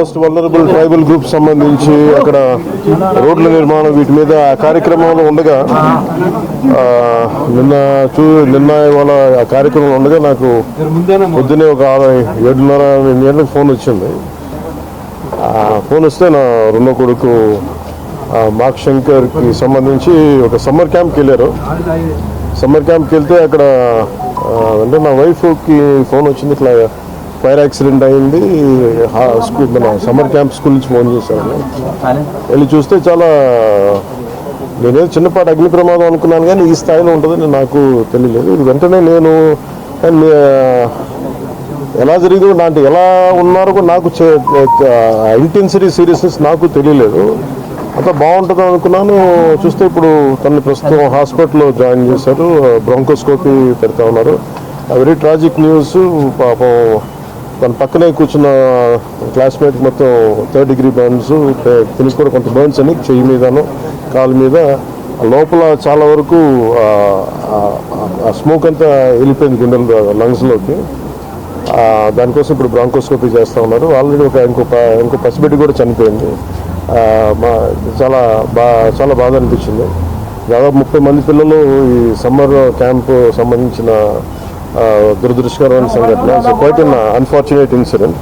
Most vulnerable tribal group సంబంధించి అక్కడ రోడ్ల నిర్మాణం వీటి మీద కార్యక్రమంలో ఉండగా నిన్న ఇవాళ ఆ కార్యక్రమం ఉండగా నాకు పొద్దున్నే ఒక 7:30 ఫోన్ వచ్చింది. ఫోన్ వస్తే నా రెండో కొడుకు మార్క్ శంకర్కి సంబంధించి ఒక సమ్మర్ క్యాంప్కి వెళ్ళారు. సమ్మర్ క్యాంప్కి వెళ్తే అక్కడ అంటే నా వైఫ్కి ఫోన్ వచ్చింది, ఇట్లా ఫైర్ యాక్సిడెంట్ అయింది, మన సమ్మర్ క్యాంప్ స్కూల్ నుంచి ఫోన్ చేశాను. వెళ్ళి చూస్తే చాలా నేనేదో చిన్నపాటి అగ్ని ప్రమాదం అనుకున్నాను, కానీ ఈ స్థాయిలో ఉంటుందని నాకు తెలియలేదు. వెంటనే నేను ఎలా జరిగిందో అంటే ఎలా ఉన్నారో కూడా నాకు ఇంటెన్సిటీ సీరియస్నెస్ నాకు తెలియలేదు. అంతా బాగుంటుంది అనుకున్నాను. చూస్తే ఇప్పుడు తనని ప్రస్తుతం హాస్పిటల్లో జాయిన్ చేశారు, బ్రాంకోస్కోపీ పెడతా ఉన్నారు. Very tragic news. పాపం తన పక్కనే కూర్చున్న క్లాస్మేట్ మొత్తం 3rd degree బర్న్స్, తినికి కూడా కొంత బర్న్స్ అని చెయ్యి మీదను కాలు మీద. లోపల చాలా వరకు ఆ స్మోక్ అంతా వెళ్ళిపోయింది గుండెల లంగ్స్లోకి. దానికోసం ఇప్పుడు బ్రాంకోస్కోపీ చేస్తూ ఉన్నారు. ఆల్రెడీ ఇంకో పసిబిడ్డ కూడా చనిపోయింది. చాలా బాధ అనిపించింది. దాదాపు 30 మంది పిల్లలు ఈ సమ్మర్ క్యాంపు సంబంధించిన దురదృష్టకరమైన సంఘటన. So quiet an unfortunate incident.